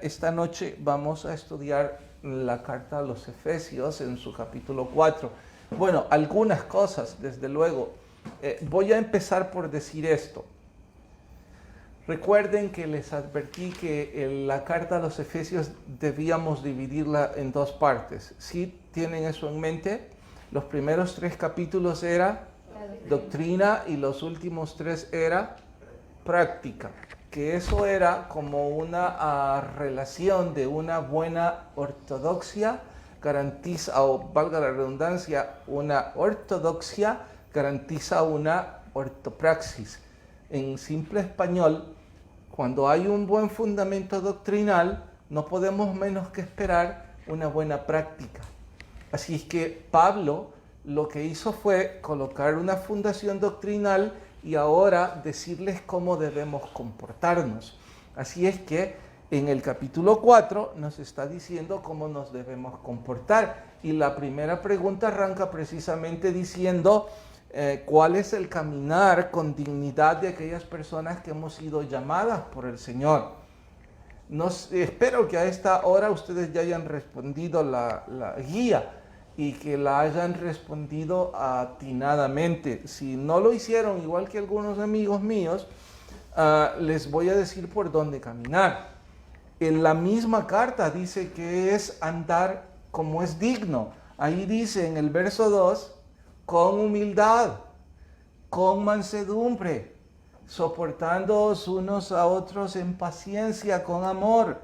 esta noche vamos a estudiar la carta a los Efesios en su capítulo 4. Bueno, algunas cosas, desde luego. Voy a empezar por decir esto. Recuerden que les advertí que la carta a los Efesios debíamos dividirla en dos partes. ¿Sí tienen eso en mente? Los primeros 3 capítulos era doctrina y los últimos 3 era práctica. Que eso era como una relación de una buena ortodoxia garantiza, o valga la redundancia, una ortodoxia garantiza una ortopraxis. En simple español, cuando hay un buen fundamento doctrinal, no podemos menos que esperar una buena práctica. Así es que Pablo lo que hizo fue colocar una fundación doctrinal y ahora decirles cómo debemos comportarnos. Así es que en el capítulo 4 nos está diciendo cómo nos debemos comportar. Y la primera pregunta arranca precisamente diciendo cuál es el caminar con dignidad de aquellas personas que hemos sido llamadas por el Señor. Espero que a esta hora ustedes ya hayan respondido la guía y que la hayan respondido atinadamente. Si no lo hicieron, igual que algunos amigos míos, les voy a decir por dónde caminar. En la misma carta dice que es andar como es digno. Ahí dice en el verso 2, con humildad, con mansedumbre, soportándoos unos a otros en paciencia, con amor,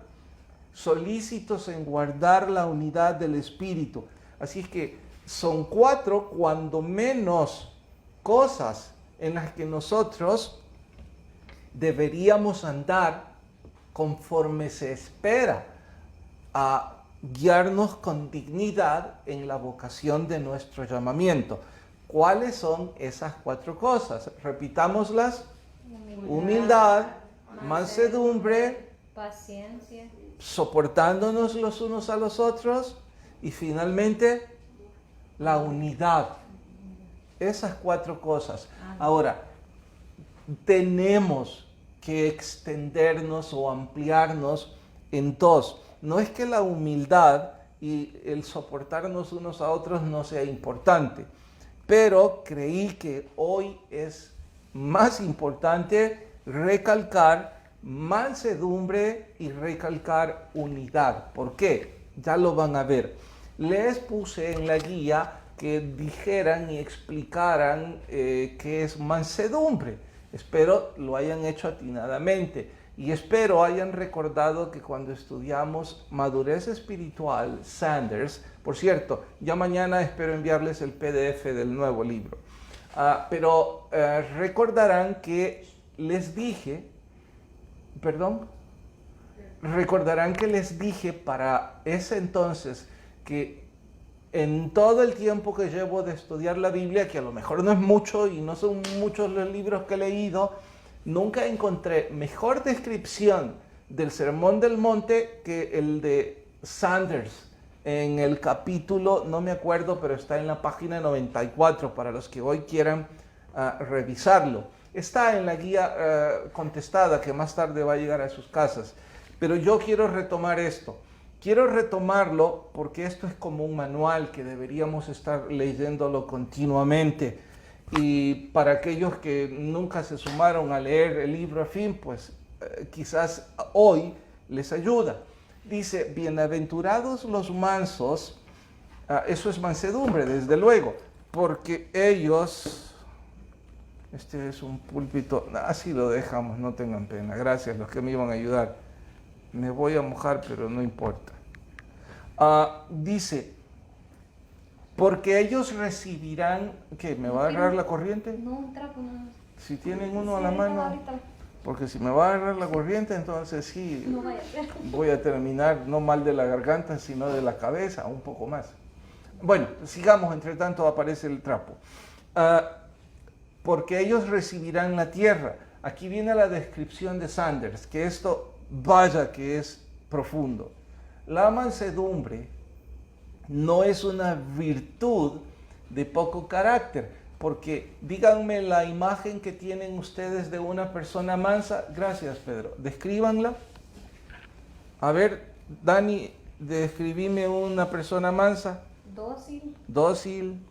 solícitos en guardar la unidad del Espíritu. Así es que son 4, cuando menos, cosas en las que nosotros deberíamos andar conforme se espera a guiarnos con dignidad en la vocación de nuestro llamamiento. ¿Cuáles son esas 4 cosas? Repitámoslas. Humildad, mansedumbre, paciencia, soportándonos los unos a los otros y finalmente la unidad. Esas 4 cosas. Ahora, tenemos que extendernos o ampliarnos en 2. No es que la humildad y el soportarnos unos a otros no sea importante, pero creí que hoy es más importante recalcar mansedumbre y recalcar unidad. ¿Por qué? Ya lo van a ver. Les puse en la guía que dijeran y explicaran qué es mansedumbre. Espero lo hayan hecho atinadamente y espero hayan recordado que cuando estudiamos madurez espiritual, Sanders, por cierto, ya mañana espero enviarles el PDF del nuevo libro, pero recordarán que les dije, para ese entonces que en todo el tiempo que llevo de estudiar la Biblia, que a lo mejor no es mucho y no son muchos los libros que he leído, nunca encontré mejor descripción del Sermón del Monte que el de Sanders en el capítulo, no me acuerdo, pero está en la página 94 para los que hoy quieran revisarlo. Está en la guía contestada que más tarde va a llegar a sus casas. Pero yo quiero retomar esto. Quiero retomarlo porque esto es como un manual que deberíamos estar leyéndolo continuamente. Y para aquellos que nunca se sumaron a leer el libro a fin, pues quizás hoy les ayuda. Dice, bienaventurados los mansos, eso es mansedumbre, desde luego, porque ellos, este es un púlpito, así lo dejamos, no tengan pena, gracias los que me iban a ayudar. Me voy a mojar, pero no importa. Dice, porque ellos recibirán, ¿qué? ¿Me va a agarrar la corriente? No, un trapo, no. Si tienen uno a la mano, porque si me va a agarrar la corriente, entonces sí, No vaya a ser. voy a terminar no mal de la garganta, sino de la cabeza, un poco más. Bueno, sigamos, entre tanto aparece el trapo. Porque ellos recibirán la tierra. Aquí viene la descripción de Sanders, que esto, vaya que es profundo. La mansedumbre no es una virtud de poco carácter, porque díganme la imagen que tienen ustedes de una persona mansa. Gracias, Pedro. Descríbanla. A ver, Dani, describime una persona mansa, Dócil. dócil.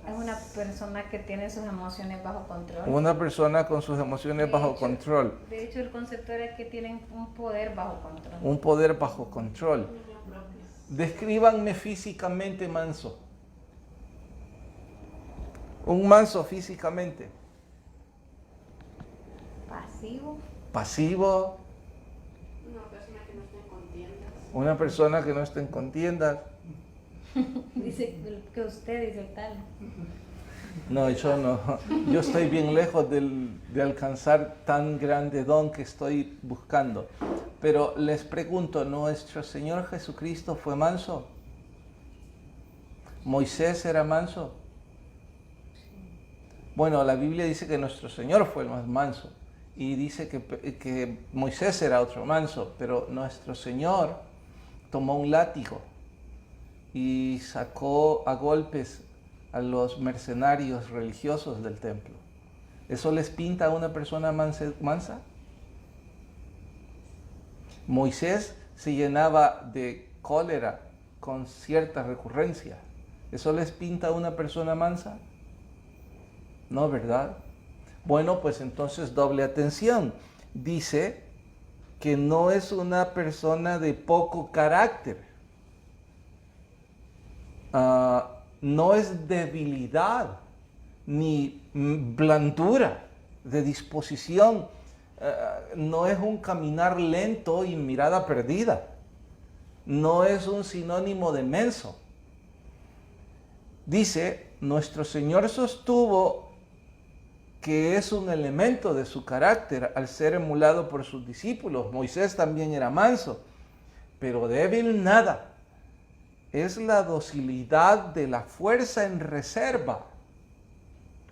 Es una persona que tiene sus emociones bajo control. Una persona con sus emociones bajo control. De hecho, el concepto era que tienen un poder bajo control. Un poder bajo control. Descríbanme físicamente manso. Un manso físicamente. Pasivo. Pasivo. Una persona que no esté en contiendas. Una persona que no esté en contiendas. Dice que usted dice tal. No, yo no. Yo estoy bien lejos de alcanzar tan grande don que estoy buscando. Pero les pregunto, ¿nuestro Señor Jesucristo fue manso? ¿Moisés era manso? Bueno, la Biblia dice que nuestro Señor fue el más manso. Y dice que Moisés era otro manso. Pero nuestro Señor tomó un látigo y sacó a golpes a los mercenarios religiosos del templo. ¿Eso les pinta a una persona mansa? Moisés se llenaba de cólera con cierta recurrencia. ¿Eso les pinta a una persona mansa? No, ¿verdad? Bueno, pues entonces doble atención. Dice que no es una persona de poco carácter. No es debilidad ni blandura de disposición. No es un caminar lento y mirada perdida. No es un sinónimo de menso. Dice, nuestro Señor sostuvo que es un elemento de su carácter al ser emulado por sus discípulos. Moisés también era manso, pero débil nada. Es la docilidad de la fuerza en reserva,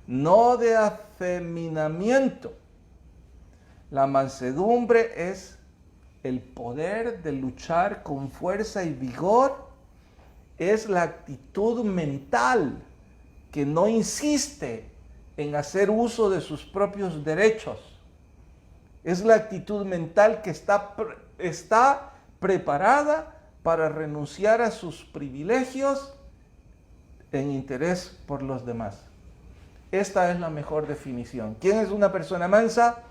no de afeminamiento. La mansedumbre es el poder de luchar con fuerza y vigor, es la actitud mental que no insiste en hacer uso de sus propios derechos. Es la actitud mental que está preparada para renunciar a sus privilegios en interés por los demás. Esta es la mejor definición. ¿Quién es una persona mansa?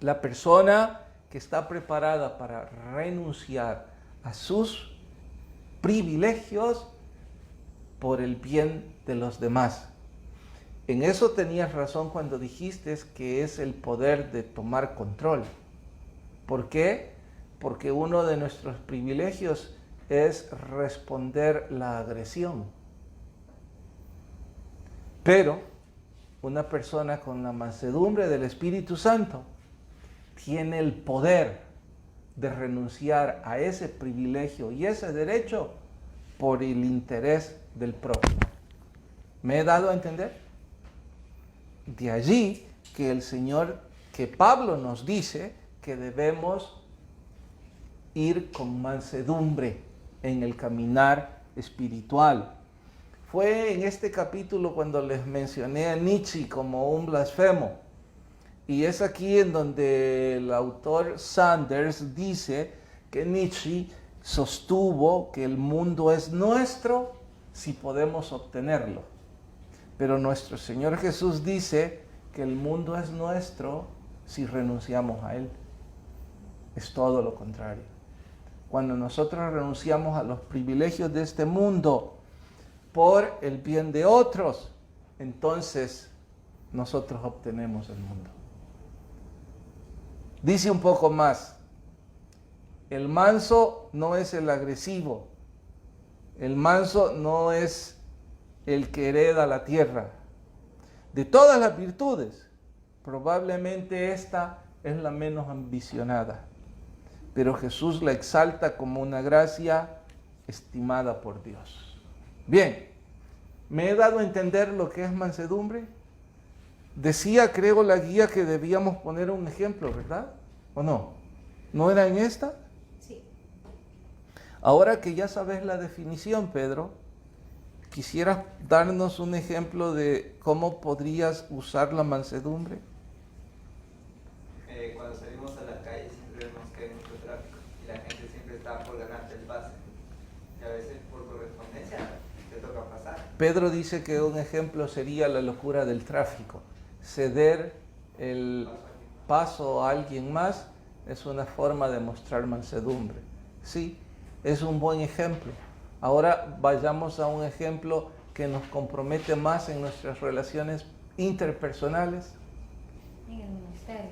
La persona que está preparada para renunciar a sus privilegios por el bien de los demás. En eso tenías razón cuando dijiste que es el poder de tomar control. ¿Por qué? Porque uno de nuestros privilegios es responder la agresión. Pero una persona con la mansedumbre del Espíritu Santo tiene el poder de renunciar a ese privilegio y ese derecho por el interés del prójimo. ¿Me he dado a entender? De allí que Pablo nos dice que debemos ir con mansedumbre en el caminar espiritual. Fue en este capítulo cuando les mencioné a Nietzsche como un blasfemo. Y es aquí en donde el autor Sanders dice que Nietzsche sostuvo que el mundo es nuestro si podemos obtenerlo. Pero nuestro Señor Jesús dice que el mundo es nuestro si renunciamos a él. Es todo lo contrario. Cuando nosotros renunciamos a los privilegios de este mundo por el bien de otros, entonces nosotros obtenemos el mundo. Dice un poco más, el manso no es el agresivo, el manso no es el que hereda la tierra. De todas las virtudes, probablemente esta es la menos ambicionada, pero Jesús la exalta como una gracia estimada por Dios. Bien, ¿me he dado a entender lo que es mansedumbre? Decía, creo, la guía que debíamos poner un ejemplo, ¿verdad? ¿O no? ¿No era en esta? Sí. Ahora que ya sabes la definición, Pedro, ¿quisieras darnos un ejemplo de cómo podrías usar la mansedumbre? Cuando salimos a está por ganarte el pase. Y a veces por correspondencia te toca pasar. Pedro dice que un ejemplo sería la locura del tráfico. Ceder el paso a alguien más es una forma de mostrar mansedumbre. Sí, es un buen ejemplo. Ahora vayamos a un ejemplo que nos compromete más en nuestras relaciones interpersonales. En el ministerio.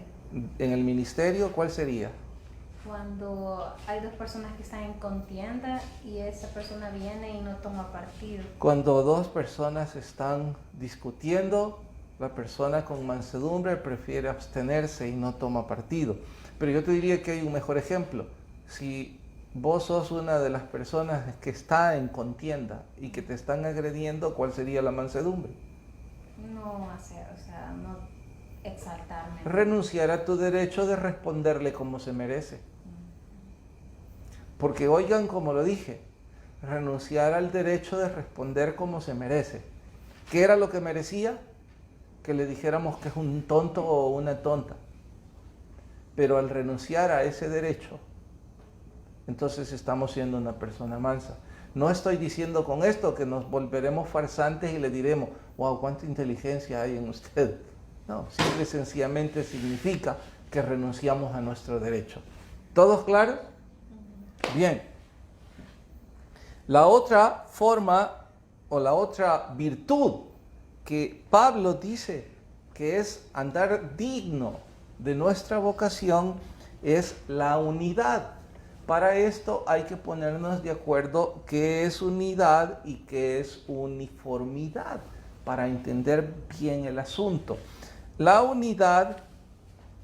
En el ministerio, ¿cuál sería? Cuando hay dos personas que están en contienda y esa persona viene y no toma partido. Cuando dos personas están discutiendo, la persona con mansedumbre prefiere abstenerse y no toma partido. Pero yo te diría que hay un mejor ejemplo. Si vos sos una de las personas que está en contienda y que te están agrediendo, ¿cuál sería la mansedumbre? No hacer, o sea, no exaltarme. Renunciar a tu derecho de responderle como se merece. Porque oigan como lo dije, renunciar al derecho de responder como se merece. ¿Qué era lo que merecía? Que le dijéramos que es un tonto o una tonta. Pero al renunciar a ese derecho, entonces estamos siendo una persona mansa. No estoy diciendo con esto que nos volveremos farsantes y le diremos, wow, cuánta inteligencia hay en usted. No, simple y sencillamente significa que renunciamos a nuestro derecho. ¿Todos claros? Bien. La otra forma o la otra virtud que Pablo dice que es andar digno de nuestra vocación es la unidad. Para esto hay que ponernos de acuerdo qué es unidad y qué es uniformidad para entender bien el asunto. La unidad,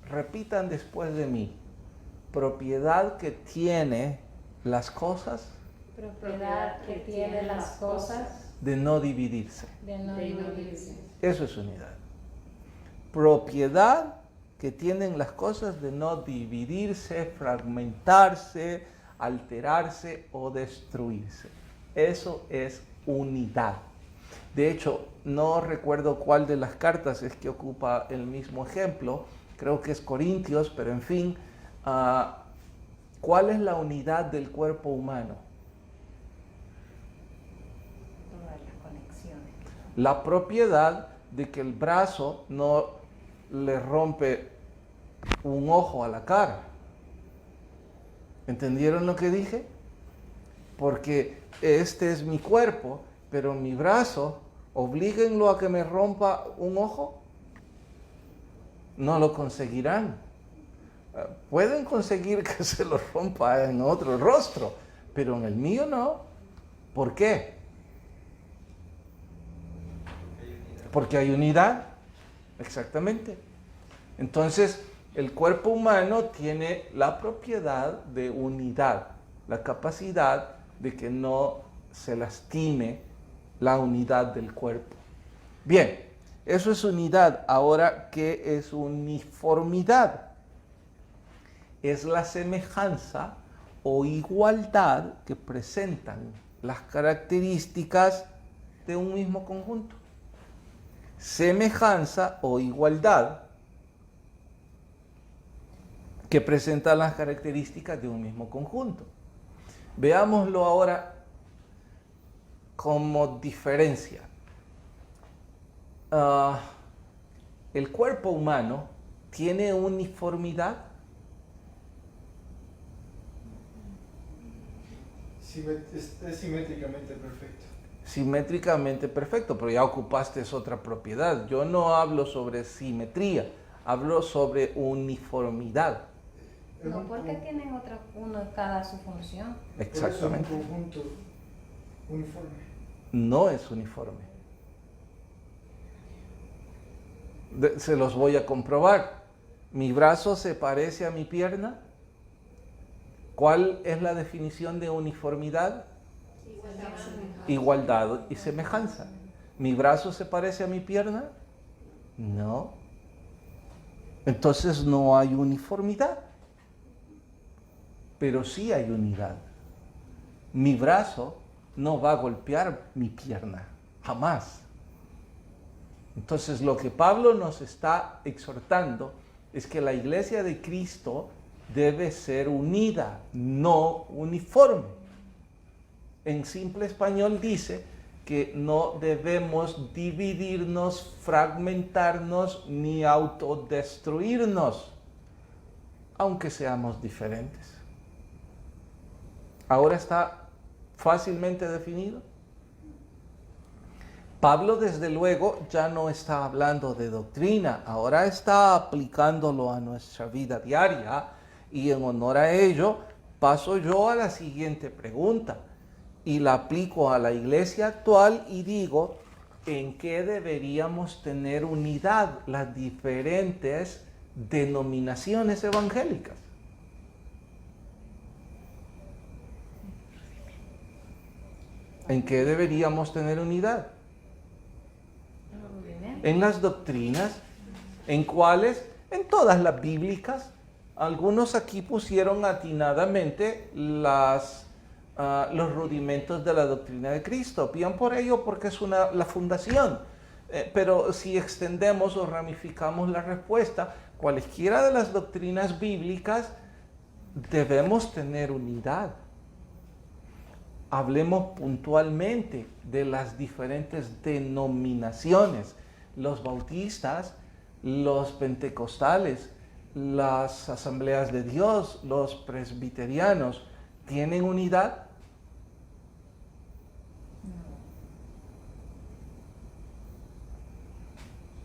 repitan después de mí, propiedad que tiene las cosas Propiedad que tiene las cosas de no dividirse. de no dividirse. Eso es unidad. Propiedad que tienen las cosas de no dividirse, fragmentarse, alterarse o destruirse. Eso es unidad. De hecho, no recuerdo cuál de las cartas es que ocupa el mismo ejemplo. Creo que es Corintios, pero en fin, ¿cuál es la unidad del cuerpo humano? Todas las conexiones. La propiedad de que el brazo no le rompe un ojo a la cara. ¿Entendieron lo que dije? Porque este es mi cuerpo, pero mi brazo, oblíguenlo a que me rompa un ojo, no lo conseguirán. Pueden conseguir que se lo rompa en otro rostro, pero en el mío no. ¿Por qué? Porque hay unidad. Exactamente. Entonces, el cuerpo humano tiene la propiedad de unidad, la capacidad de que no se lastime la unidad del cuerpo. Bien, eso es unidad. Ahora, ¿qué es uniformidad? Es la semejanza o igualdad que presentan las características de un mismo conjunto. Semejanza o igualdad que presentan las características de un mismo conjunto. Veámoslo ahora como diferencia. ¿El cuerpo humano tiene uniformidad? Es simétricamente perfecto. Simétricamente perfecto, pero ya ocupaste otra propiedad. Yo no hablo sobre simetría, hablo sobre uniformidad. No, porque tienen uno cada su función. Exactamente. Es un conjunto uniforme. No es uniforme. Se los voy a comprobar. ¿Mi brazo se parece a mi pierna? ¿Cuál es la definición de uniformidad? Igualdad y semejanza. ¿Mi brazo se parece a mi pierna? No. Entonces no hay uniformidad. Pero sí hay unidad. Mi brazo no va a golpear mi pierna, jamás. Entonces lo que Pablo nos está exhortando es que la iglesia de Cristo debe ser unida, no uniforme. En simple español dice que no debemos dividirnos, fragmentarnos ni autodestruirnos, aunque seamos diferentes. Ahora está fácilmente definido. Pablo, desde luego, ya no está hablando de doctrina, ahora está aplicándolo a nuestra vida diaria, y en honor a ello paso yo a la siguiente pregunta y la aplico a la iglesia actual y digo: ¿en qué deberíamos tener unidad las diferentes denominaciones evangélicas? ¿En qué deberíamos tener unidad? En las doctrinas. ¿En cuáles? En todas las bíblicas. Algunos aquí pusieron atinadamente los rudimentos de la doctrina de Cristo. Bien por ello, porque es la fundación. Pero si extendemos o ramificamos la respuesta, cualesquiera de las doctrinas bíblicas debemos tener unidad. Hablemos puntualmente de las diferentes denominaciones. Los bautistas, los pentecostales, las asambleas de Dios, los presbiterianos, ¿tienen unidad?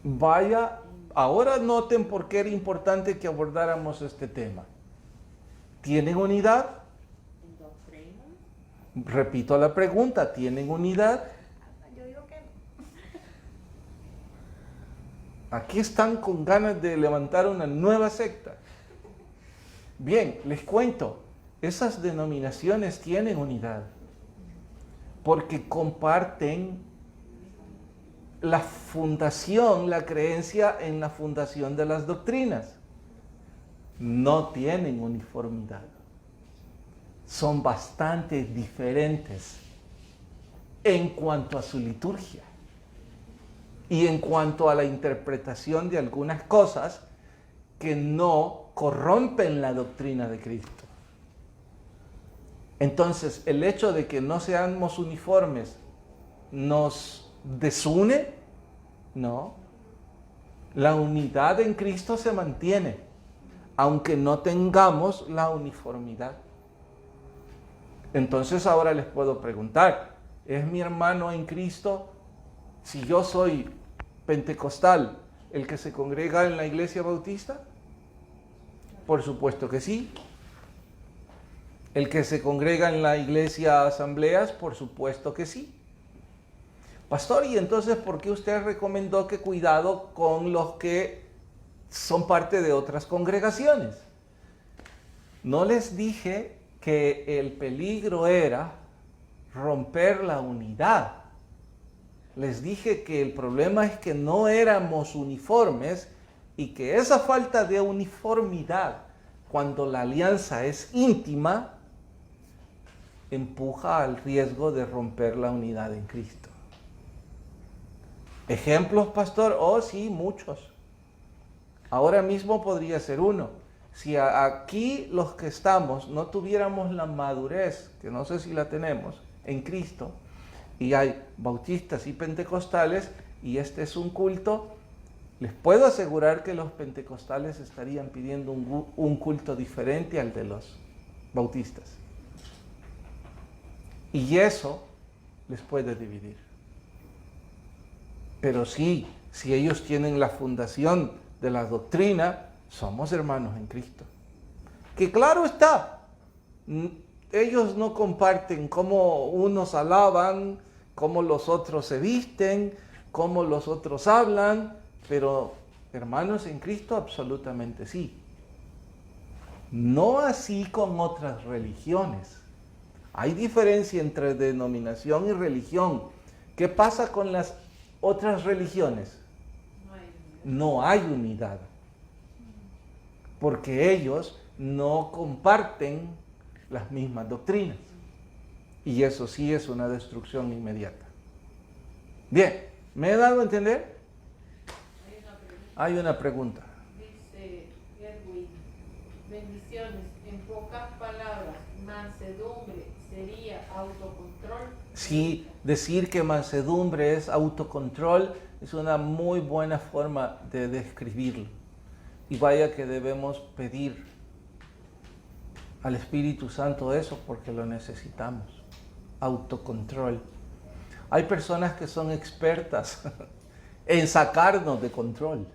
Vaya, ahora noten por qué era importante que abordáramos este tema. ¿Tienen unidad? Repito la pregunta, ¿tienen unidad? Yo digo que no. Aquí están con ganas de levantar una nueva secta. Bien, les cuento, esas denominaciones tienen unidad porque comparten la fundación, la creencia en la fundación de las doctrinas. No tienen uniformidad. Son bastante diferentes en cuanto a su liturgia y en cuanto a la interpretación de algunas cosas que no corrompen la doctrina de Cristo. Entonces, el hecho de que no seamos uniformes nos desune, no. La unidad en Cristo se mantiene, aunque no tengamos la uniformidad. Entonces ahora les puedo preguntar, ¿es mi hermano en Cristo, si yo soy pentecostal, el que se congrega en la iglesia bautista? Por supuesto que sí. ¿El que se congrega en la iglesia asambleas? Por supuesto que sí. Pastor, ¿y entonces por qué usted recomendó que cuidado con los que son parte de otras congregaciones? ¿No les dije que el peligro era romper la unidad? Les dije que el problema es que no éramos uniformes y que esa falta de uniformidad, cuando la alianza es íntima, empuja al riesgo de romper la unidad en Cristo. ¿Ejemplos, pastor? Oh, sí, muchos. Ahora mismo podría ser uno. Si aquí los que estamos no tuviéramos la madurez, que no sé si la tenemos, en Cristo, y hay bautistas y pentecostales, y este es un culto, les puedo asegurar que los pentecostales estarían pidiendo un culto diferente al de los bautistas. Y eso les puede dividir. Pero sí, si ellos tienen la fundación de la doctrina, somos hermanos en Cristo. Que claro está, ellos no comparten cómo unos alaban, cómo los otros se visten, cómo los otros hablan, pero hermanos en Cristo absolutamente sí. No así con otras religiones. Hay diferencia entre denominación y religión. ¿Qué pasa con las otras religiones? No hay unidad. Porque ellos no comparten las mismas doctrinas. Y eso sí es una destrucción inmediata. Bien, ¿me he dado a entender? Hay una pregunta. Dice Edwin, bendiciones. oraciones, en pocas palabras, mansedumbre sería autocontrol. Sí, decir que mansedumbre es autocontrol es una muy buena forma de describirlo. Y vaya que debemos pedir al Espíritu Santo eso porque lo necesitamos. Autocontrol. Hay personas que son expertas en sacarnos de control.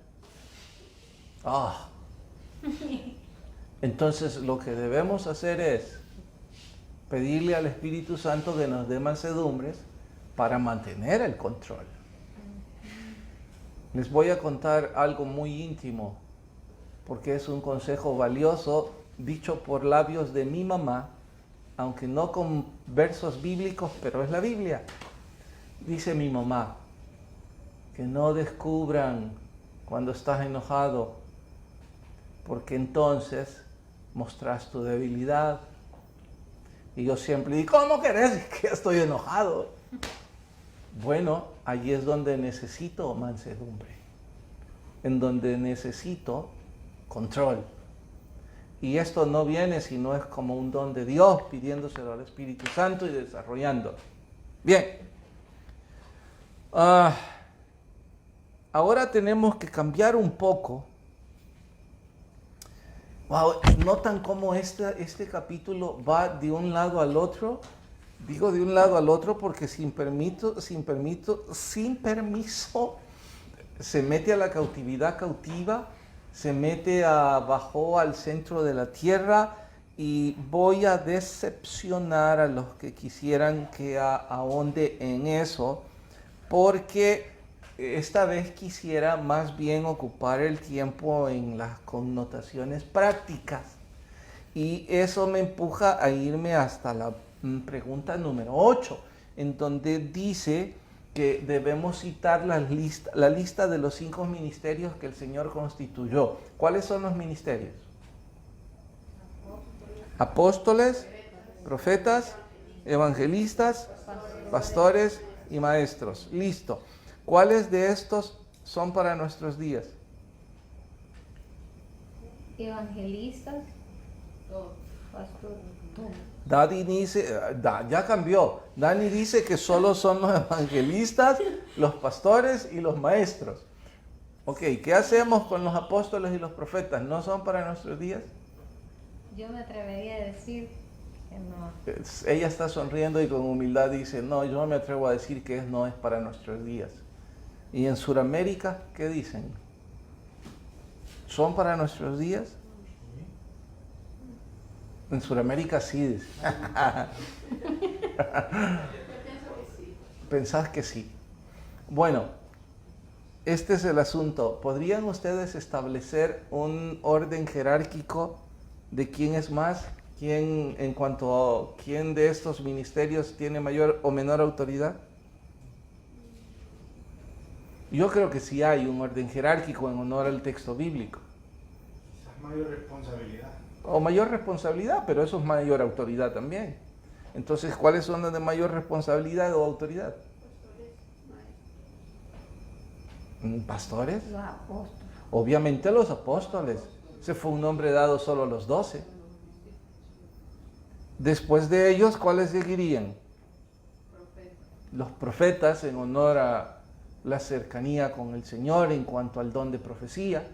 Entonces lo que debemos hacer es pedirle al Espíritu Santo que nos dé mansedumbres para mantener el control. Les voy a contar algo muy íntimo, porque es un consejo valioso dicho por labios de mi mamá, aunque no con versos bíblicos, pero es la Biblia. Dice mi mamá, que no descubran cuando estás enojado, porque entonces mostras tu debilidad. Y yo siempre digo, ¿cómo querés que estoy enojado? Bueno, allí es donde necesito mansedumbre, en donde necesito control. Y esto no viene si no es como un don de Dios, pidiéndoselo al Espíritu Santo y desarrollándolo. Bien. Ahora tenemos que cambiar un poco. Wow, ¿notan cómo este capítulo va de un lado al otro? Digo de un lado al otro porque sin permiso, se mete a la cautividad cautiva, se mete bajó al centro de la tierra, y voy a decepcionar a los que quisieran que ahonde en eso, porque esta vez quisiera más bien ocupar el tiempo en las connotaciones prácticas. Y eso me empuja a irme hasta la pregunta número 8, en donde dice que debemos citar la lista de los 5 ministerios que el Señor constituyó. ¿Cuáles son los ministerios? Apóstoles, profetas, evangelistas, pastores y maestros. Listo. ¿Cuáles de estos son para nuestros días? Evangelistas, pastor, todo. Dani dice, ya cambió. Dani dice que solo son los evangelistas, los pastores y los maestros. Ok, ¿qué hacemos con los apóstoles y los profetas? ¿No son para nuestros días? Yo me atrevería a decir que no. Ella está sonriendo y con humildad dice, no, yo me atrevo a decir que no es para nuestros días. ¿Y en Sudamérica qué dicen? ¿Son para nuestros días? En Sudamérica sí. Yo pienso que sí. ¿Pensás que sí? Bueno, este es el asunto. ¿Podrían ustedes establecer un orden jerárquico de quién es más? ¿Quién, en cuanto a quién de estos ministerios tiene mayor o menor autoridad? Yo creo que sí hay un orden jerárquico en honor al texto bíblico. Quizás mayor responsabilidad. O mayor responsabilidad, pero eso es mayor autoridad también. Entonces, ¿cuáles son los de mayor responsabilidad o autoridad? ¿Pastores? Los apóstoles. Obviamente los apóstoles. Ese fue un nombre dado solo a los 12. Después de ellos, ¿cuáles seguirían? Los profetas, en honor a la cercanía con el Señor en cuanto al don de profecía.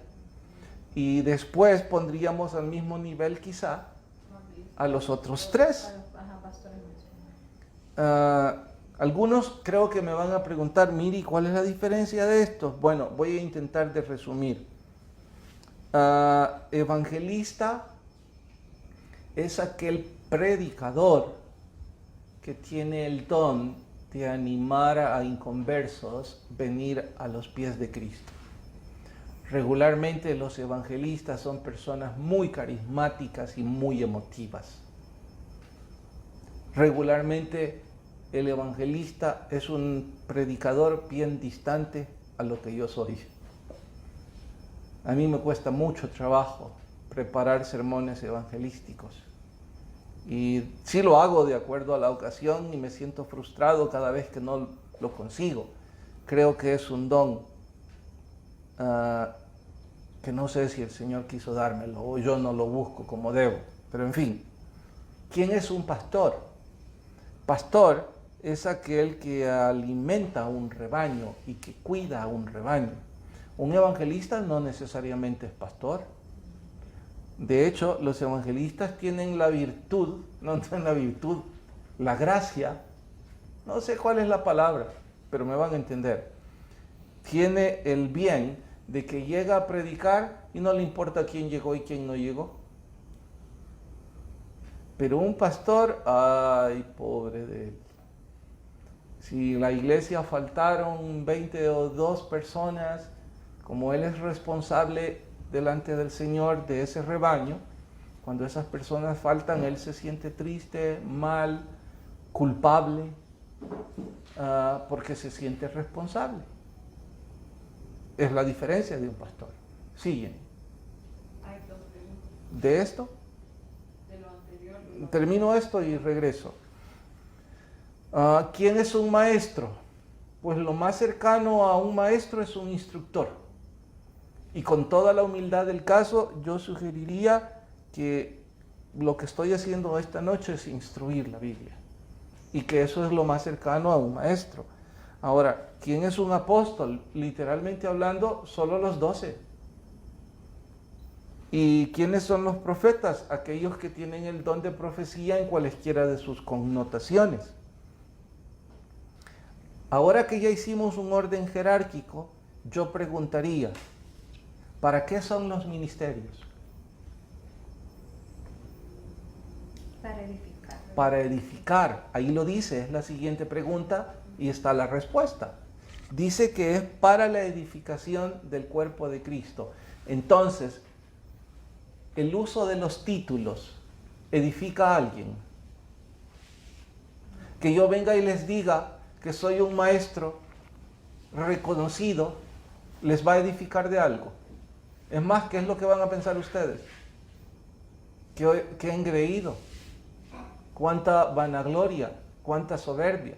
Y después pondríamos al mismo nivel quizá a los otros 3. Algunos creo que me van a preguntar, Miri, ¿cuál es la diferencia de estos? Bueno, voy a intentar de resumir. Evangelista es aquel predicador que tiene el don de animar a inconversos venir a los pies de Cristo. Regularmente los evangelistas son personas muy carismáticas y muy emotivas. Regularmente el evangelista es un predicador bien distante a lo que yo soy. A mí me cuesta mucho trabajo preparar sermones evangelísticos. Y sí lo hago de acuerdo a la ocasión y me siento frustrado cada vez que no lo consigo. Creo que es un don. que no sé si el Señor quiso dármelo o yo no lo busco como debo. Pero en fin, ¿quién es un pastor? Pastor es aquel que alimenta un rebaño y que cuida a un rebaño. Un evangelista no necesariamente es pastor. De hecho, los evangelistas tienen la virtud, no tienen la virtud, la gracia, no sé cuál es la palabra, pero me van a entender. Tiene el bien de que llega a predicar y no le importa quién llegó y quién no llegó. Pero un pastor, ay, pobre de él. Si la iglesia faltaron 20 o 2 personas, como él es responsable delante del Señor de ese rebaño, cuando esas personas faltan, él se siente triste, mal, culpable, porque se siente responsable. Es la diferencia de un pastor. Siguen. Hay dos preguntas De esto, de lo anterior. termino esto y regreso. ¿Quién es un maestro? Pues lo más cercano a un maestro es un instructor. Y con toda la humildad del caso, yo sugeriría que lo que estoy haciendo esta noche es instruir la Biblia. Y que eso es lo más cercano a un maestro. Ahora, ¿quién es un apóstol? Literalmente hablando, solo los 12. ¿Y quiénes son los profetas? Aquellos que tienen el don de profecía en cualesquiera de sus connotaciones. Ahora que ya hicimos un orden jerárquico, yo preguntaría, ¿para qué son los ministerios? Para edificar. Para edificar. Ahí lo dice, es la siguiente pregunta y está la respuesta. Dice que es para la edificación del cuerpo de Cristo. Entonces, el uso de los títulos edifica a alguien. Que yo venga y les diga que soy un maestro reconocido, les va a edificar de algo. Es más, ¿qué es lo que van a pensar ustedes? Qué engreído, cuánta vanagloria, cuánta soberbia.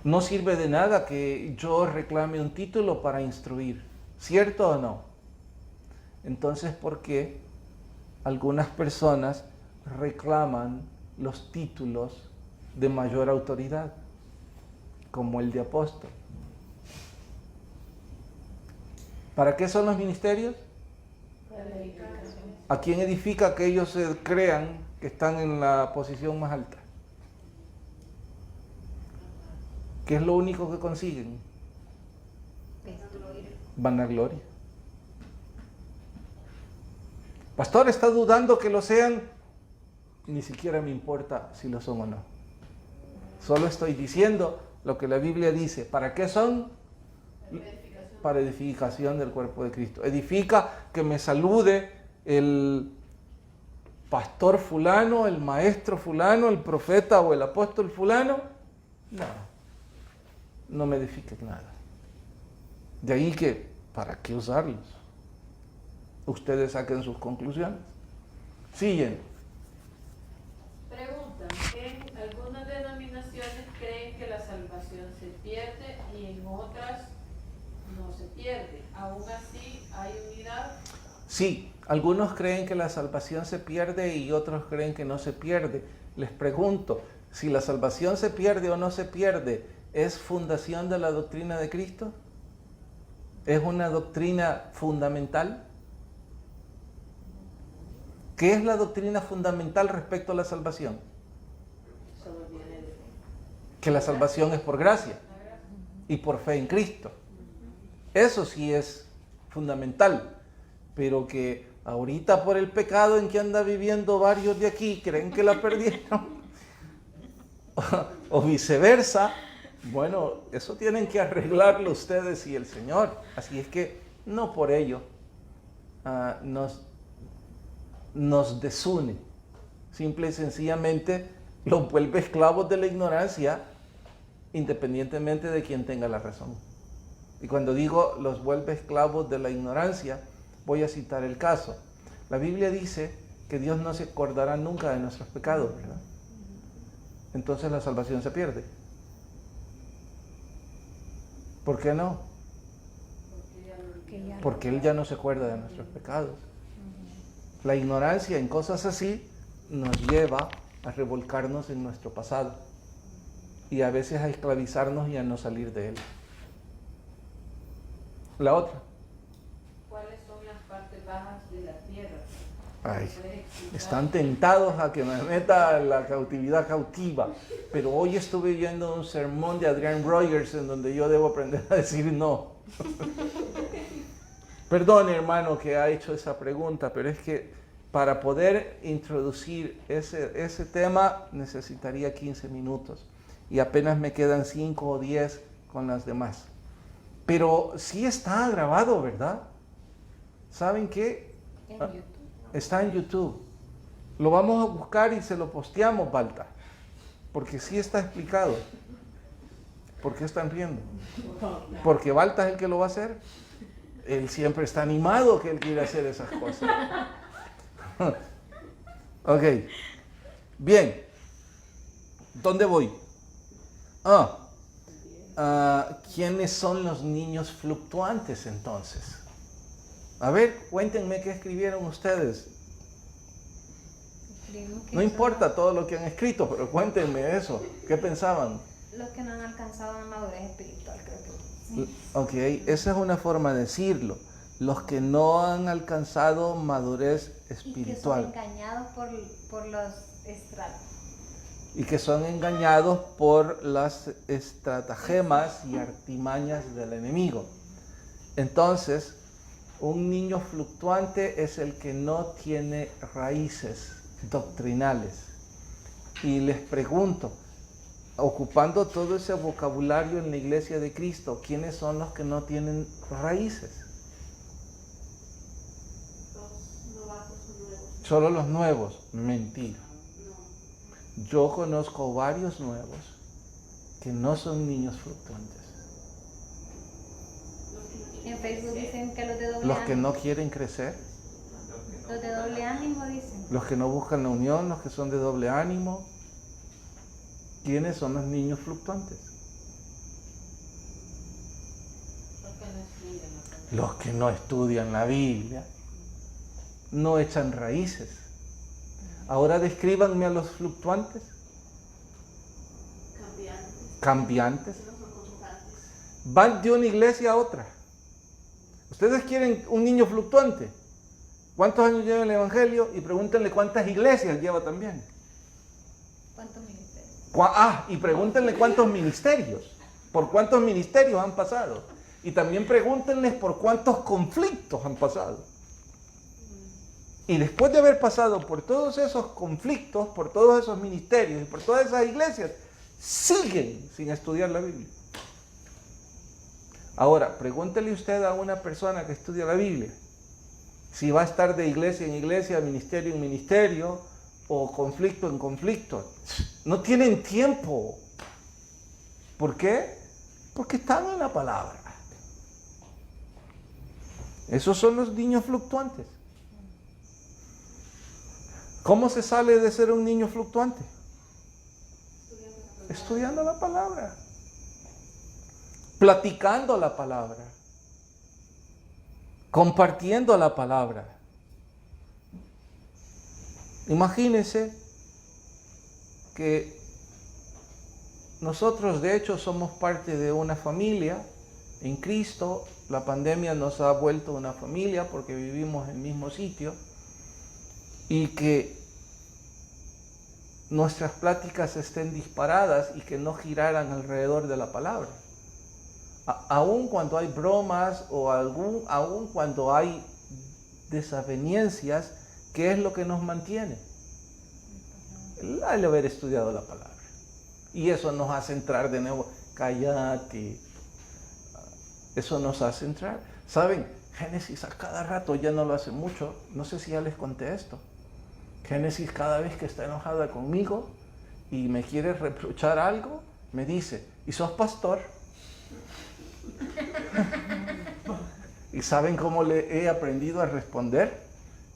No sirve de nada que yo reclame un título para instruir, ¿cierto o no? Entonces, ¿por qué algunas personas reclaman los títulos de mayor autoridad, como el de apóstol? ¿Para qué son los ministerios? ¿A quién edifica que ellos se crean que están en la posición más alta? ¿Qué es lo único que consiguen? Vanagloria. Pastor, ¿está dudando que lo sean? Ni siquiera me importa si lo son o no. Solo estoy diciendo lo que la Biblia dice. ¿Para qué son? Para edificación del cuerpo de Cristo. Edifica que me salude el pastor fulano, el maestro fulano, el profeta o el apóstol fulano. No me edifica nada. De ahí que, ¿para qué usarlos? Ustedes saquen sus conclusiones. Siguen. Preguntan, en algunas denominaciones creen que la salvación se pierde y en otras no se pierde. ¿Aún así hay unidad? Sí, algunos creen que la salvación se pierde y otros creen que no se pierde. Les pregunto, si la salvación se pierde o no se pierde, ¿es fundación de la doctrina de Cristo? ¿Es una doctrina fundamental? ¿Qué es la doctrina fundamental respecto a la salvación? Que la salvación es por gracia y por fe en Cristo. Eso sí es fundamental, pero que ahorita por el pecado en que anda viviendo varios de aquí creen que la perdieron o viceversa. Bueno, eso tienen que arreglarlo ustedes y el Señor. Así es que no por ello nos desune. Simple y sencillamente los vuelve esclavos de la ignorancia, independientemente de quien tenga la razón. Y cuando digo los vuelve esclavos de la ignorancia, voy a citar el caso. La Biblia dice que Dios no se acordará nunca de nuestros pecados, ¿verdad? Entonces la salvación se pierde. ¿Por qué no? porque Él ya no se acuerda de nuestros pecados. La ignorancia en cosas así nos lleva a revolcarnos en nuestro pasado y a veces a esclavizarnos y a no salir de él. La otra. ¿Cuáles son las partes bajas de la tierra? Ay, ¿Puedes explicar? están tentados a que me meta a la cautividad cautiva, pero hoy estuve viendo un sermón de Adrian Rogers en donde yo debo aprender a decir no. Perdón, hermano, que ha hecho esa pregunta, pero es que para poder introducir ese tema necesitaría 15 minutos y apenas me quedan 5 o 10 con las demás. Pero sí está grabado, ¿verdad? ¿Saben qué? En YouTube. Está en YouTube. Lo vamos a buscar y se lo posteamos, Balta, porque sí está explicado. ¿Por qué están riendo? Porque Balta es el que lo va a hacer. Él siempre está animado que él quiere hacer esas cosas. Ok. Bien. ¿Dónde voy? ¿Quiénes son los niños fluctuantes entonces? A ver, cuéntenme qué escribieron ustedes. Escribimos que No son importa todo lo que han escrito, pero cuéntenme eso. ¿Qué pensaban? los que no han alcanzado una madurez espiritual, creo que sí. Ok, esa es una forma de decirlo. Los que no han alcanzado madurez Y que son espiritual engañados por los estratos. y que son engañados por las estratagemas y artimañas del enemigo. Entonces, un niño fluctuante es el que no tiene raíces doctrinales. Y les pregunto, ocupando todo ese vocabulario en la iglesia de Cristo, ¿quiénes son los que no tienen raíces? Los novatos o nuevos. Solo los nuevos. Mentira. No. Yo conozco varios nuevos que no son niños fluctuantes. En Facebook dicen que los de doble Los que ánimo. no quieren crecer, Los de doble ánimo dicen. los que no buscan la unión, los que son de doble ánimo. ¿Quiénes son los niños fluctuantes? Los que no estudian la Biblia, no echan raíces. Ahora descríbanme a los fluctuantes, cambiantes. No son constantes. Van de una iglesia a otra. ¿Ustedes quieren un niño fluctuante? ¿Cuántos años lleva el Evangelio? Y pregúntenle cuántas iglesias lleva también. ¿Cuántos ministerios? Y pregúntenle cuántos ministerios. ¿Por cuántos ministerios han pasado? Y también pregúntenles por cuántos conflictos han pasado. Y después de haber pasado por todos esos conflictos, por todos esos ministerios y por todas esas iglesias, siguen sin estudiar la Biblia. Ahora, pregúntele usted a una persona que estudia la Biblia si va a estar de iglesia en iglesia, ministerio en ministerio o conflicto en conflicto. No tienen tiempo. ¿Por qué? Porque están en la palabra. Esos son los niños fluctuantes. ¿Cómo se sale de ser un niño fluctuante? Estudiando la palabra. Platicando la palabra. Compartiendo la palabra. Imagínense que nosotros de hecho somos parte de una familia en Cristo. La pandemia nos ha vuelto una familia porque vivimos en el mismo sitio y que nuestras pláticas estén disparadas y que no giraran alrededor de la palabra. Aun cuando hay bromas o aun cuando hay desavenencias, ¿qué es lo que nos mantiene? El haber estudiado la palabra. Y eso nos hace entrar de nuevo, cállate. Eso nos hace entrar. ¿Saben? Génesis a cada rato, ya no lo hace mucho, no sé si ya les conté esto. Génesis cada vez que está enojada conmigo y me quiere reprochar algo, me dice, ¿y sos pastor? ¿Y saben cómo le he aprendido a responder?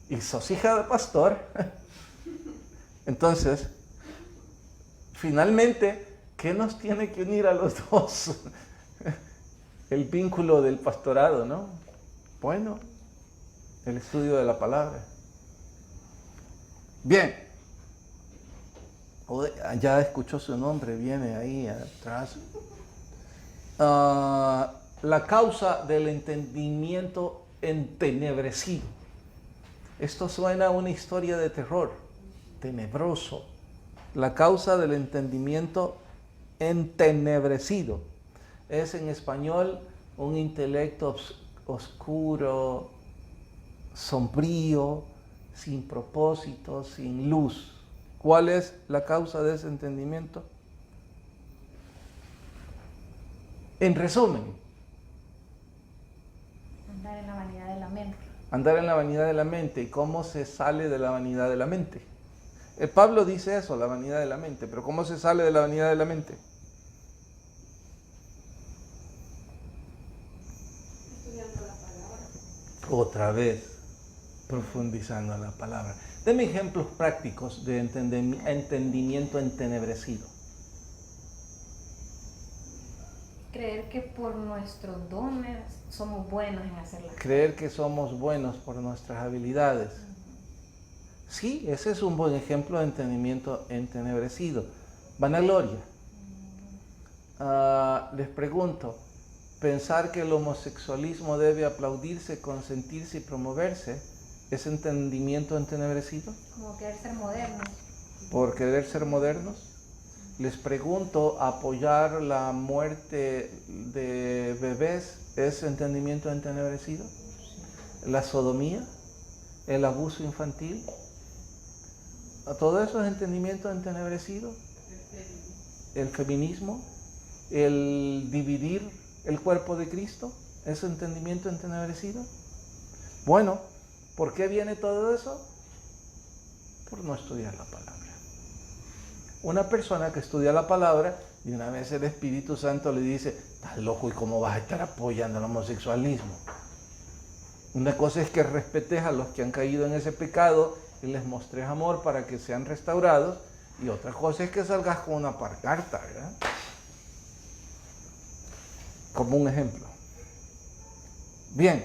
¿Y sos hija de pastor? Entonces, finalmente, ¿qué nos tiene que unir a los dos? El vínculo del pastorado, ¿no? Bueno, el estudio de la palabra. Bien. Ya escuchó su nombre, viene ahí atrás. La causa del entendimiento entenebrecido. Esto suena a una historia de terror, tenebroso. La causa del entendimiento entenebrecido. Es en español un intelecto oscuro, sombrío, sin propósito, sin luz. ¿Cuál es la causa de ese entendimiento? En resumen, Andar en la vanidad de la mente. andar en la vanidad de la mente. ¿Y cómo se sale de la vanidad de la mente? Pablo dice eso, la vanidad de la mente. Pero ¿cómo se sale de la vanidad de la mente? Estudiando la palabra. Otra vez, profundizando en la palabra. Deme ejemplos prácticos de entendimiento entenebrecido. Creer que por nuestros dones somos buenos en hacer las cosas. Creer que somos buenos por nuestras habilidades. Sí, ese es un buen ejemplo de entendimiento entenebrecido. Vanagloria. Les pregunto, ¿pensar que el homosexualismo debe aplaudirse, consentirse y promoverse es entendimiento entenebrecido? Como querer ser modernos. ¿Por querer ser modernos? Les pregunto, ¿apoyar la muerte de bebés es entendimiento entenebrecido? ¿La sodomía? ¿El abuso infantil? ¿Todo eso es entendimiento entenebrecido? ¿El feminismo? ¿El dividir el cuerpo de Cristo? ¿Es entendimiento entenebrecido? Bueno, ¿por qué viene todo eso? Por no estudiar la palabra. Una persona que estudia la palabra, y una vez el Espíritu Santo le dice, estás loco, ¿y cómo vas a estar apoyando el homosexualismo? Una cosa es que respetes a los que han caído en ese pecado y les mostres amor para que sean restaurados, y otra cosa es que salgas con una pancarta, ¿verdad? Como un ejemplo. Bien.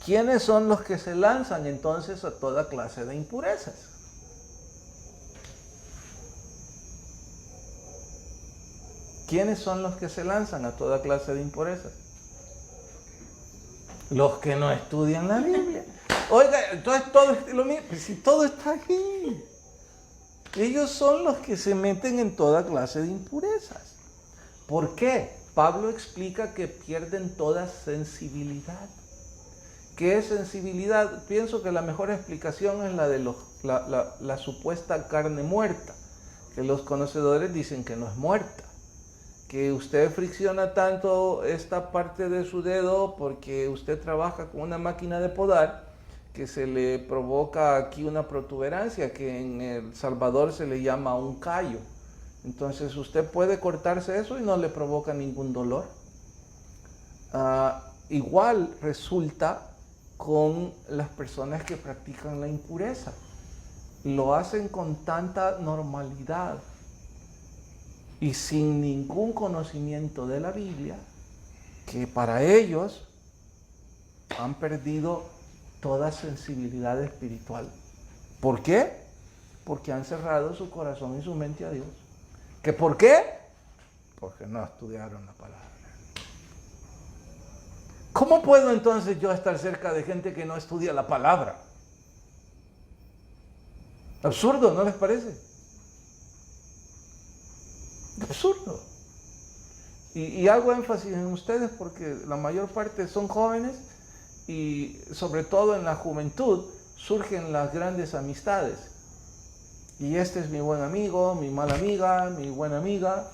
¿Quiénes son los que se lanzan entonces a toda clase de impurezas? ¿Quiénes son los que se lanzan a toda clase de impurezas? Los que no estudian la Biblia. Oiga, entonces todo es lo mismo, si todo está aquí. Ellos son los que se meten en toda clase de impurezas. ¿Por qué? Pablo explica que pierden toda sensibilidad. ¿Qué es sensibilidad? Pienso que la mejor explicación es la de la supuesta carne muerta, que los conocedores dicen que no es muerta. Que usted fricciona tanto esta parte de su dedo porque usted trabaja con una máquina de podar que se le provoca aquí una protuberancia que en El Salvador se le llama un callo. Entonces usted puede cortarse eso y no le provoca ningún dolor. Igual resulta con las personas que practican la impureza. Lo hacen con tanta normalidad y sin ningún conocimiento de la Biblia, que para ellos han perdido toda sensibilidad espiritual. ¿Por qué? Porque han cerrado su corazón y su mente a Dios. ¿Que por qué? Porque no estudiaron la palabra. ¿Cómo puedo entonces yo estar cerca de gente que no estudia la palabra? Absurdo, ¿no les parece? Absurdo. Y hago énfasis en ustedes porque la mayor parte son jóvenes y sobre todo en la juventud surgen las grandes amistades. Y este es mi buen amigo, mi mala amiga, mi buena amiga.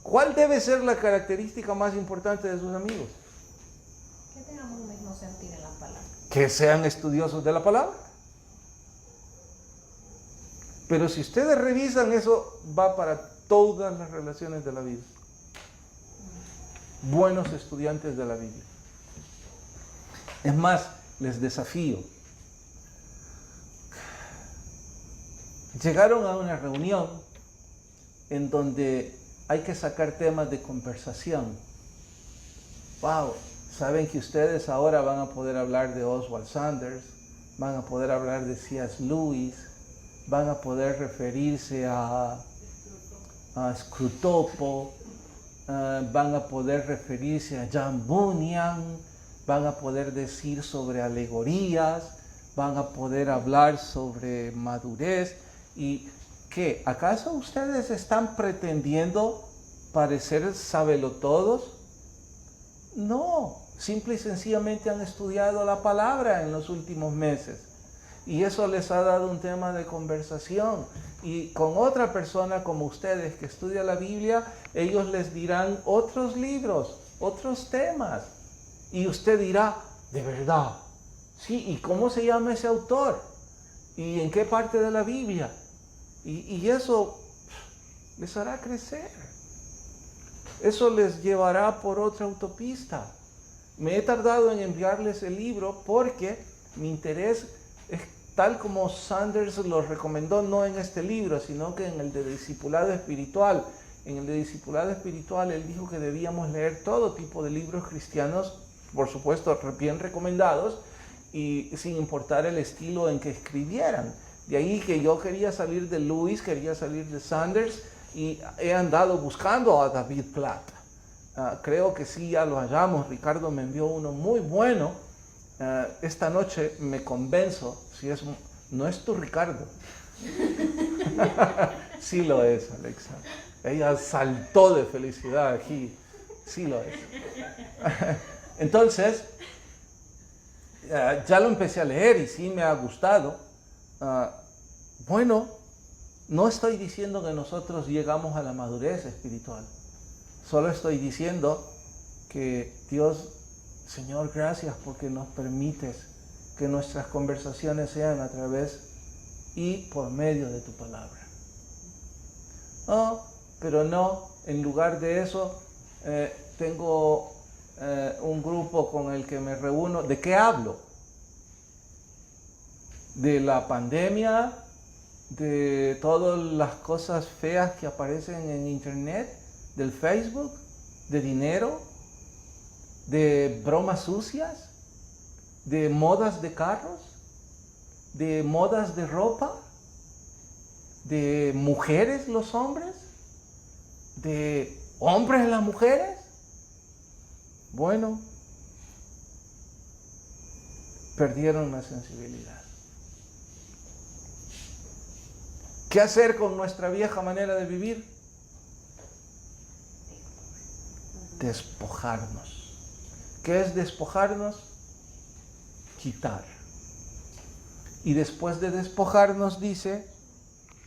¿Cuál debe ser la característica más importante de sus amigos? Que tengamos un mismo sentir en la palabra. Que sean estudiosos de la palabra. Pero si ustedes revisan, eso va para todas las relaciones de la vida. Buenos estudiantes de la Biblia. Es más, les desafío. Llegaron a una reunión en donde hay que sacar temas de conversación. ¡Wow! Saben que ustedes ahora van a poder hablar de Oswald Sanders, van a poder hablar de C.S. Lewis, van a poder referirse a Scrutopo, van a poder referirse a Jan Bunyan, van a poder decir sobre alegorías, van a poder hablar sobre madurez. ¿Y qué? ¿Acaso ustedes están pretendiendo parecer sabelotodos? No, simple y sencillamente han estudiado la palabra en los últimos meses y eso les ha dado un tema de conversación. Y con otra persona como ustedes que estudia la Biblia, ellos les dirán otros libros, otros temas. Y usted dirá, ¿de verdad? Sí, ¿y cómo se llama ese autor? ¿Y en qué parte de la Biblia? Y eso les hará crecer. Eso les llevará por otra autopista. Me he tardado en enviarles el libro porque mi interés es tal como Sanders lo recomendó, no en este libro, sino que en el de Discipulado Espiritual. En el de Discipulado Espiritual él dijo que debíamos leer todo tipo de libros cristianos, por supuesto bien recomendados, y sin importar el estilo en que escribieran. De ahí que yo quería salir de Lewis, quería salir de Sanders, y he andado buscando a David Platt. Creo que sí, ya lo hallamos. Ricardo me envió uno muy bueno. Esta noche me convenzo, no es tu Ricardo. Sí lo es, Alexa. Ella saltó de felicidad aquí. Sí lo es. Entonces, ya lo empecé a leer y sí me ha gustado. Bueno, no estoy diciendo que nosotros llegamos a la madurez espiritual. Solo estoy diciendo que Dios, Señor, gracias porque nos permites que nuestras conversaciones sean a través y por medio de tu palabra. Pero no, en lugar de eso, tengo un grupo con el que me reúno. ¿De qué hablo? De la pandemia, de todas las cosas feas que aparecen en internet, del Facebook, de dinero, de bromas sucias, de modas de carros, de modas de ropa, de mujeres los hombres, de hombres las mujeres. Bueno, perdieron la sensibilidad. ¿Qué hacer con nuestra vieja manera de vivir? Despojarnos. ¿Qué es despojarnos? Quitar. Y después de despojarnos dice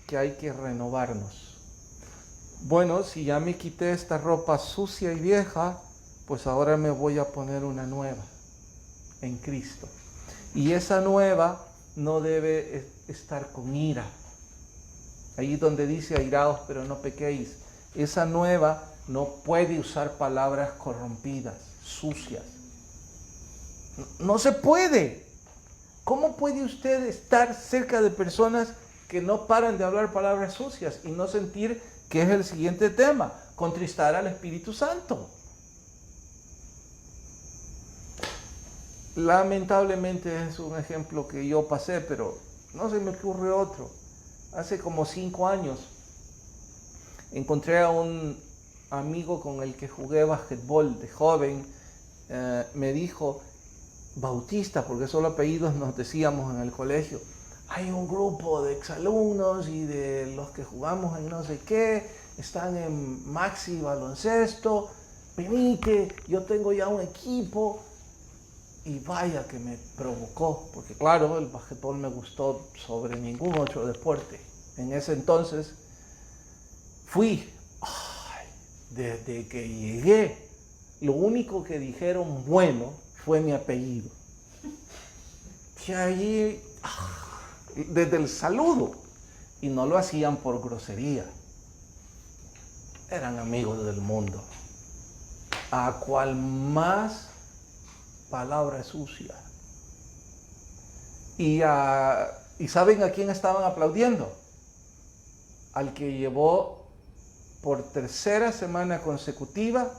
que hay que renovarnos. Bueno, si ya me quité esta ropa sucia y vieja, pues ahora me voy a poner una nueva en Cristo. Y esa nueva no debe estar con ira. Ahí donde dice airaos pero no pequéis. Esa nueva no puede usar palabras corrompidas, sucias. No se puede. ¿Cómo puede usted estar cerca de personas que no paran de hablar palabras sucias y no sentir que es el siguiente tema? Contristar al Espíritu Santo. Lamentablemente es un ejemplo que yo pasé, pero no se me ocurre otro. Hace como 5 años encontré a un amigo con el que jugué basquetbol de joven. Me dijo, Bautista, porque solo apellidos nos decíamos en el colegio, hay un grupo de exalumnos y de los que jugamos en no sé qué, están en Maxi Baloncesto, venite, yo tengo ya un equipo. Y vaya que me provocó, porque claro, el basquetbol me gustó sobre ningún otro deporte. En ese entonces fui, desde que llegué, lo único que dijeron bueno fue mi apellido. Y allí, desde el saludo, y no lo hacían por grosería, eran amigos del mundo. A cual más palabra sucia. ¿Y saben a quién estaban aplaudiendo? Al que llevó por 3ª semana consecutiva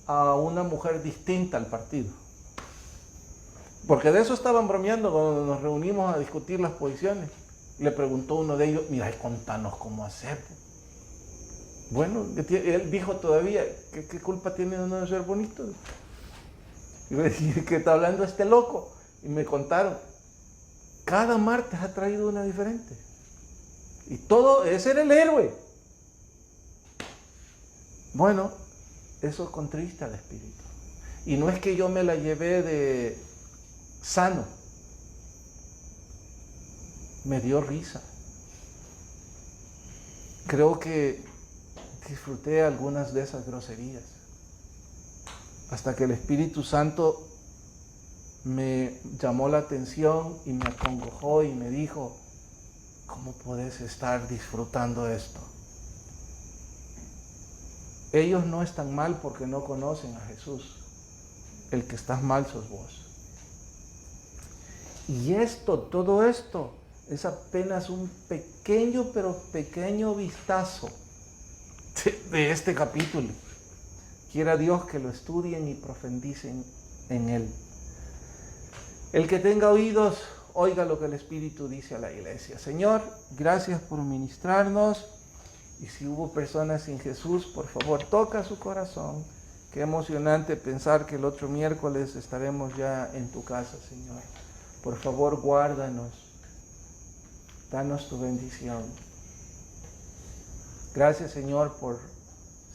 a una mujer distinta al partido. Porque de eso estaban bromeando cuando nos reunimos a discutir las posiciones. Le preguntó uno de ellos, mira, contanos cómo hacer. Bueno, él dijo todavía, ¿qué culpa tiene uno de ser bonito? Y le dije, ¿qué está hablando este loco? Y me contaron, cada martes ha traído una diferente. Y todo, ese era el héroe. Bueno, eso contrista al espíritu. Y no es que yo me la llevé de sano. Me dio risa. Creo que disfruté algunas de esas groserías. Hasta que el Espíritu Santo me llamó la atención y me acongojó y me dijo, ¿cómo puedes estar disfrutando esto? Ellos no están mal porque no conocen a Jesús. El que estás mal sos vos. Y todo esto, es apenas un pequeño, pero pequeño vistazo de este capítulo. Quiera Dios que lo estudien y profundicen en él. El que tenga oídos, oiga lo que el Espíritu dice a la iglesia. Señor, gracias por ministrarnos. Y si hubo personas sin Jesús, por favor, toca su corazón. Qué emocionante pensar que el otro miércoles estaremos ya en tu casa, Señor. Por favor, guárdanos. Danos tu bendición. Gracias, Señor, por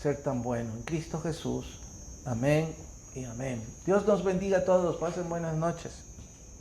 ser tan bueno. En Cristo Jesús. Amén y amén. Dios nos bendiga a todos. Pasen buenas noches.